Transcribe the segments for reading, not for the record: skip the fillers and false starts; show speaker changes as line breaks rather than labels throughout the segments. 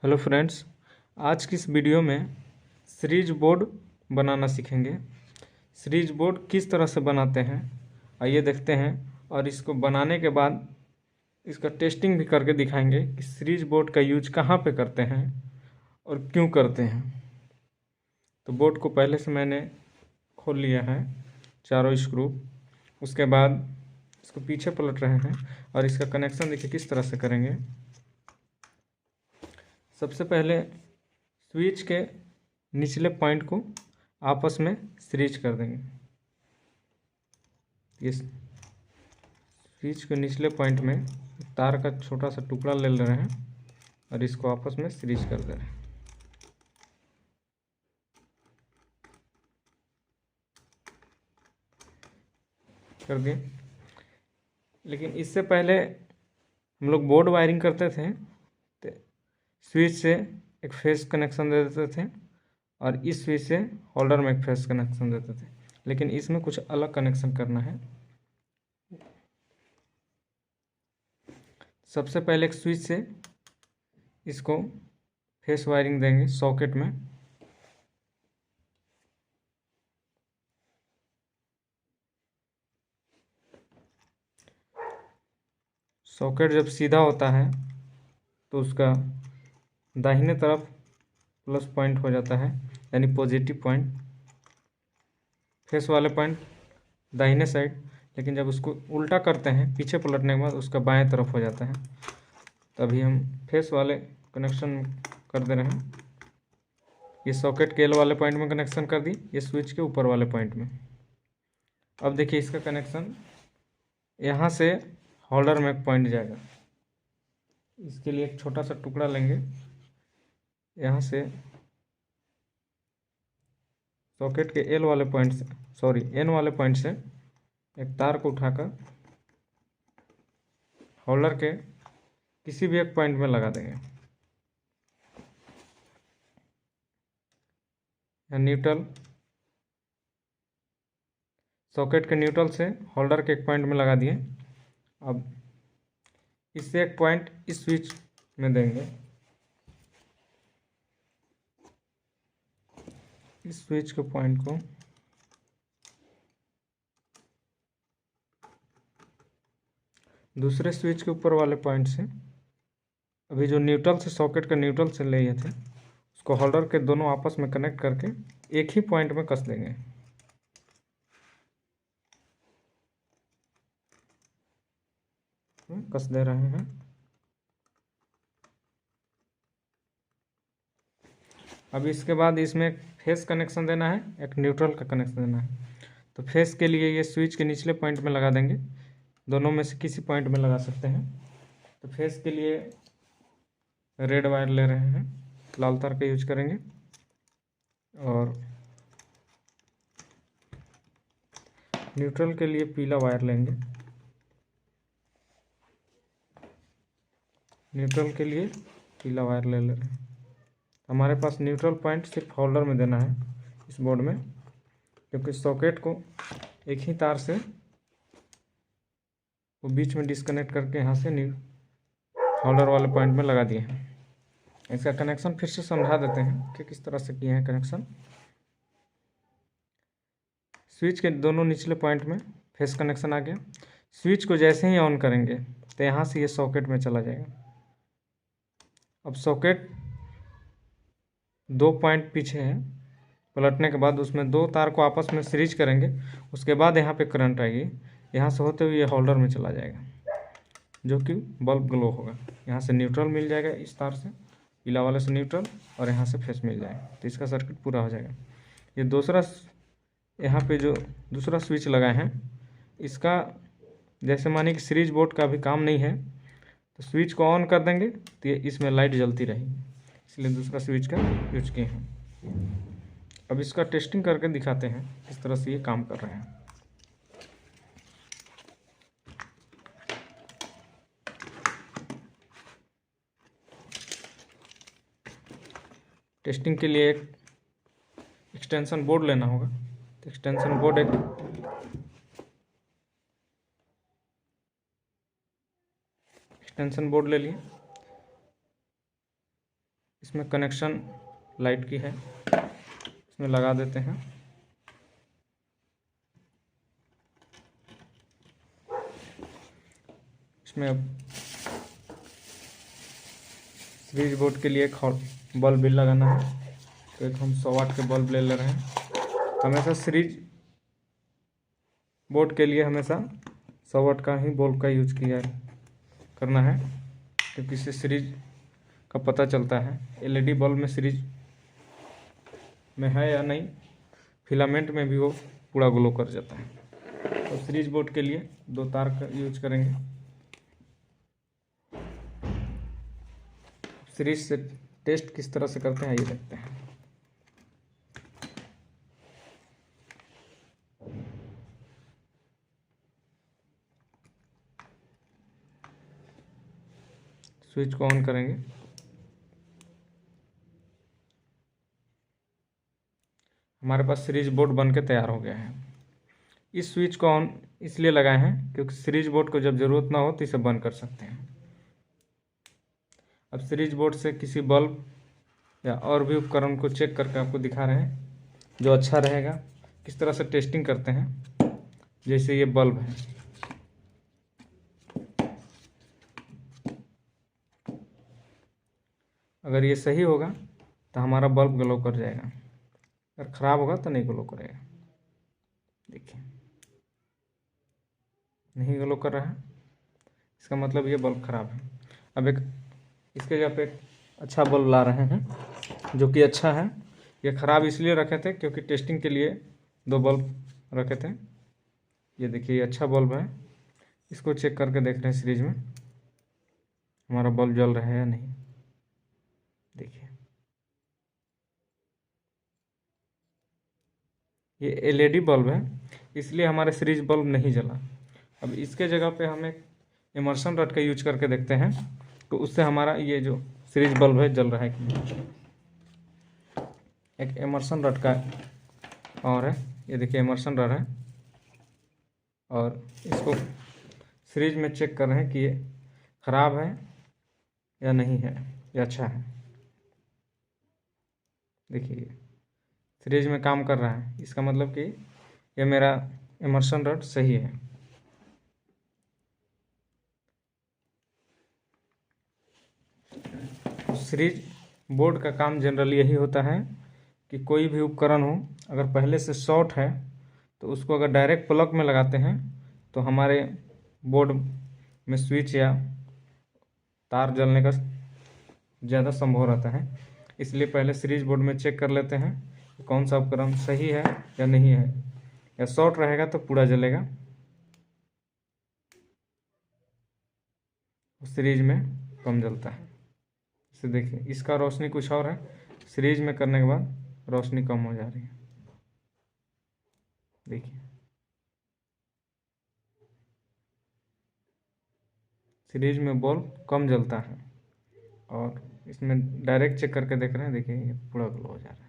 Hello friends, आज की इस वीडियो में सीरीज बोर्ड बनाना सीखेंगे। सीरीज बोर्ड किस तरह से बनाते हैं आइए देखते हैं, और इसको बनाने के बाद इसका टेस्टिंग भी करके दिखाएंगे कि सीरीज बोर्ड का यूज कहाँ पे करते हैं और क्यों करते हैं। तो बोर्ड को पहले से मैंने खोल लिया है, चारों स्क्रू। उसके बाद इसको पीछे पलट रहे हैं और इसका कनेक्शन देखिए किस तरह से करेंगे। सबसे पहले स्विच के निचले पॉइंट को आपस में सीरीज कर देंगे। ये स्विच के निचले पॉइंट में तार का छोटा सा टुकड़ा ले रहे हैं और इसको आपस में सीरीज कर दे रहे हैं। कर दिए। लेकिन इससे पहले हम लोग बोर्ड वायरिंग करते थे तो स्विच से एक फेस कनेक्शन दे देते थे और इस स्विच से होल्डर में एक फेस कनेक्शन देते थे, लेकिन इसमें कुछ अलग कनेक्शन करना है। सबसे पहले एक स्विच से इसको फेस वायरिंग देंगे सॉकेट में। सॉकेट जब सीधा होता है तो उसका दाहिने तरफ प्लस पॉइंट हो जाता है, यानी पॉजिटिव पॉइंट, फेस वाले पॉइंट दाहिने साइड। लेकिन जब उसको उल्टा करते हैं पीछे पलटने के बाद उसका बाएं तरफ हो जाता है। तभी हम फेस वाले कनेक्शन कर दे रहे हैं। ये सॉकेट के एल वाले पॉइंट में कनेक्शन कर दी, ये स्विच के ऊपर वाले पॉइंट में। अब देखिए इसका कनेक्शन यहाँ से होल्डर में एक पॉइंट जाएगा। इसके लिए एक छोटा सा टुकड़ा लेंगे, यहाँ से सॉकेट के एल वाले पॉइंट से एन वाले पॉइंट से एक तार को उठाकर होल्डर के किसी भी एक पॉइंट में लगा देंगे। न्यूट्रल, सॉकेट के न्यूट्रल से होल्डर के एक पॉइंट में लगा दिए। अब इससे एक पॉइंट इस स्विच में देंगे। इस स्विच के पॉइंट को दूसरे स्विच के ऊपर वाले पॉइंट से, अभी जो न्यूट्रल से सॉकेट का न्यूट्रल से लिए थे उसको होल्डर के दोनों आपस में कनेक्ट करके एक ही पॉइंट में कस देंगे। कस दे रहे हैं। अब इसके बाद इसमें एक फेस कनेक्शन देना है, एक न्यूट्रल का कनेक्शन देना है। तो फेस के लिए ये स्विच के निचले पॉइंट में लगा देंगे, दोनों में से किसी पॉइंट में लगा सकते हैं। तो फेस के लिए रेड वायर ले रहे हैं, लाल तार का यूज करेंगे। और न्यूट्रल के लिए पीला वायर लेंगे। न्यूट्रल के लिए पीला वायर ले रहे हैं। हमारे पास न्यूट्रल पॉइंट सिर्फ होल्डर में देना है इस बोर्ड में, क्योंकि सॉकेट को एक ही तार से वो बीच में डिस्कनेक्ट करके यहाँ से होल्डर वाले पॉइंट में लगा दिए हैं। इसका कनेक्शन फिर से समझा देते हैं कि किस तरह से किए हैं कनेक्शन। स्विच के दोनों निचले पॉइंट में फेस कनेक्शन आ गया। स्विच को जैसे ही ऑन करेंगे तो यहाँ से ये सॉकेट में चला जाएगा। अब सॉकेट दो पॉइंट पीछे है, पलटने के बाद उसमें दो तार को आपस में सीरीज करेंगे। उसके बाद यहाँ पे करंट आएगी, यहाँ से होते हुए ये होल्डर में चला जाएगा, जो कि बल्ब ग्लो होगा। यहाँ से न्यूट्रल मिल जाएगा, इस तार से पीला वाले से न्यूट्रल, और यहाँ से फेस मिल जाएगा, तो इसका सर्किट पूरा हो जाएगा। ये दूसरा यहाँ पे जो दूसरा स्विच लगाए हैं, इसका जैसे मानिए कि सीरीज बोर्ड का भी काम नहीं है, तो स्विच को ऑन कर देंगे तो ये इसमें लाइट जलती रहेगी, इसलिए दूसरा स्विच का यूज किए हैं। अब इसका टेस्टिंग करके दिखाते हैं किस तरह से ये काम कर रहे हैं। टेस्टिंग के लिए एक एक्सटेंशन बोर्ड लेना होगा, तो एक्सटेंशन बोर्ड ले लिए। इसमें कनेक्शन लाइट की है, इसमें लगा देते हैं। इसमें अब स्विच बोर्ड के लिए एक बल्ब भी लगाना है, तो एक हम 100 वाट के बल्ब ले रहे हैं। हमेशा स्विच बोर्ड के लिए हमेशा 100 वाट का ही बल्ब का यूज करना है, क्योंकि इससे सीरीज का पता चलता है। एलईडी बल्ब में सीरीज में है या नहीं, फिलामेंट में भी वो पूरा ग्लो कर जाता है। तो सीरीज बोर्ड के लिए 2 तार का यूज करेंगे। सीरीज से टेस्ट किस तरह से करते हैं ये देखते हैं। स्विच को ऑन करेंगे। हमारे पास सीरीज बोर्ड बन के तैयार हो गया है। इस स्विच को ऑन इसलिए लगाए हैं क्योंकि सीरीज बोर्ड को जब ज़रूरत ना हो तो इसे बंद कर सकते हैं। अब सीरीज बोर्ड से किसी बल्ब या और भी उपकरण को चेक करके आपको दिखा रहे हैं जो अच्छा रहेगा। किस तरह से टेस्टिंग करते हैं, जैसे ये बल्ब है, अगर ये सही होगा तो हमारा बल्ब ग्लो कर जाएगा, अगर ख़राब होगा तो नहीं ग्लो करेगा। देखिए नहीं ग्लो कर रहा है, इसका मतलब ये बल्ब ख़राब है। अब एक इसके जगह पे अच्छा बल्ब ला रहे हैं जो कि अच्छा है। ये ख़राब इसलिए रखे थे क्योंकि टेस्टिंग के लिए 2 बल्ब रखे थे। ये देखिए ये अच्छा बल्ब है, इसको चेक करके देख रहे हैं सीरीज में हमारा बल्ब जल रहा है या नहीं। देखिए ये एलईडी बल्ब है, इसलिए हमारे सीरीज बल्ब नहीं जला। अब इसके जगह पे हम एक इमर्शन रड का यूज करके देखते हैं, तो उससे हमारा ये जो सीरीज बल्ब है जल रहा है कि नहीं। एक इमर्शन रड का और है, ये देखिए इमर्शन रड है, और इसको सीरीज में चेक कर रहे हैं कि ये ख़राब है या नहीं है या अच्छा है। देखिए सीरीज में काम कर रहा है, इसका मतलब कि ये मेरा इमर्शन रड सही है। सीरीज बोर्ड का काम जनरली यही होता है कि कोई भी उपकरण हो, अगर पहले से शॉर्ट है तो उसको अगर डायरेक्ट प्लग में लगाते हैं तो हमारे बोर्ड में स्विच या तार जलने का ज़्यादा संभव रहता है। इसलिए पहले सीरीज बोर्ड में चेक कर लेते हैं कि कौन सा उपकरण सही है या नहीं है। या शॉर्ट रहेगा तो पूरा जलेगा, सीरीज में कम जलता है। इसे देखिए, इसका रोशनी कुछ और है, सीरीज में करने के बाद रोशनी कम हो जा रही है। देखिए सीरीज में बल्ब कम जलता है, और इसमें डायरेक्ट चेक करके देख रहे हैं, देखिए ये पूरा ग्लो हो जा रहा है।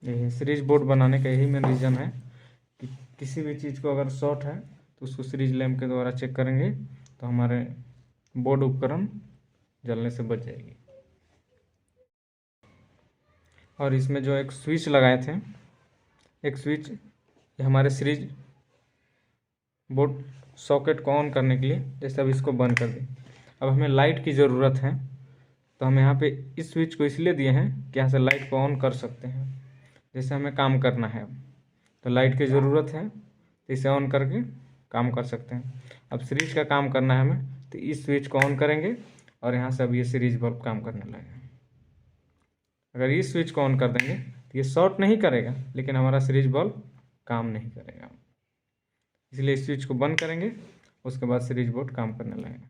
यही सीरीज बोर्ड बनाने का यही मेन रीज़न है कि किसी भी चीज़ को अगर शॉर्ट है तो उसको सीरीज लैम्प के द्वारा चेक करेंगे तो हमारे बोर्ड उपकरण जलने से बच जाएगी। और इसमें जो एक स्विच लगाए थे, एक स्विच हमारे सीरीज बोर्ड सॉकेट को ऑन करने के लिए, जैसे अब इसको बंद कर दें। अब हमें लाइट की ज़रूरत है, तो हम यहाँ पे इस स्विच को इसलिए दिए हैं कि यहाँ से लाइट को ऑन कर सकते हैं। जैसे हमें काम करना है तो लाइट की ज़रूरत है, तो इसे ऑन करके काम कर सकते हैं। अब सीरीज का काम करना है हमें, तो इस स्विच को ऑन करेंगे और यहाँ से अब ये सीरीज बल्ब काम करने लगेगा। अगर इस स्विच को ऑन कर देंगे तो ये शॉर्ट नहीं करेगा, लेकिन हमारा सीरीज बल्ब काम नहीं करेगा। इसलिए इस स्विच को बंद करेंगे, उसके बाद सीरीज बोर्ड काम करने लगेगा।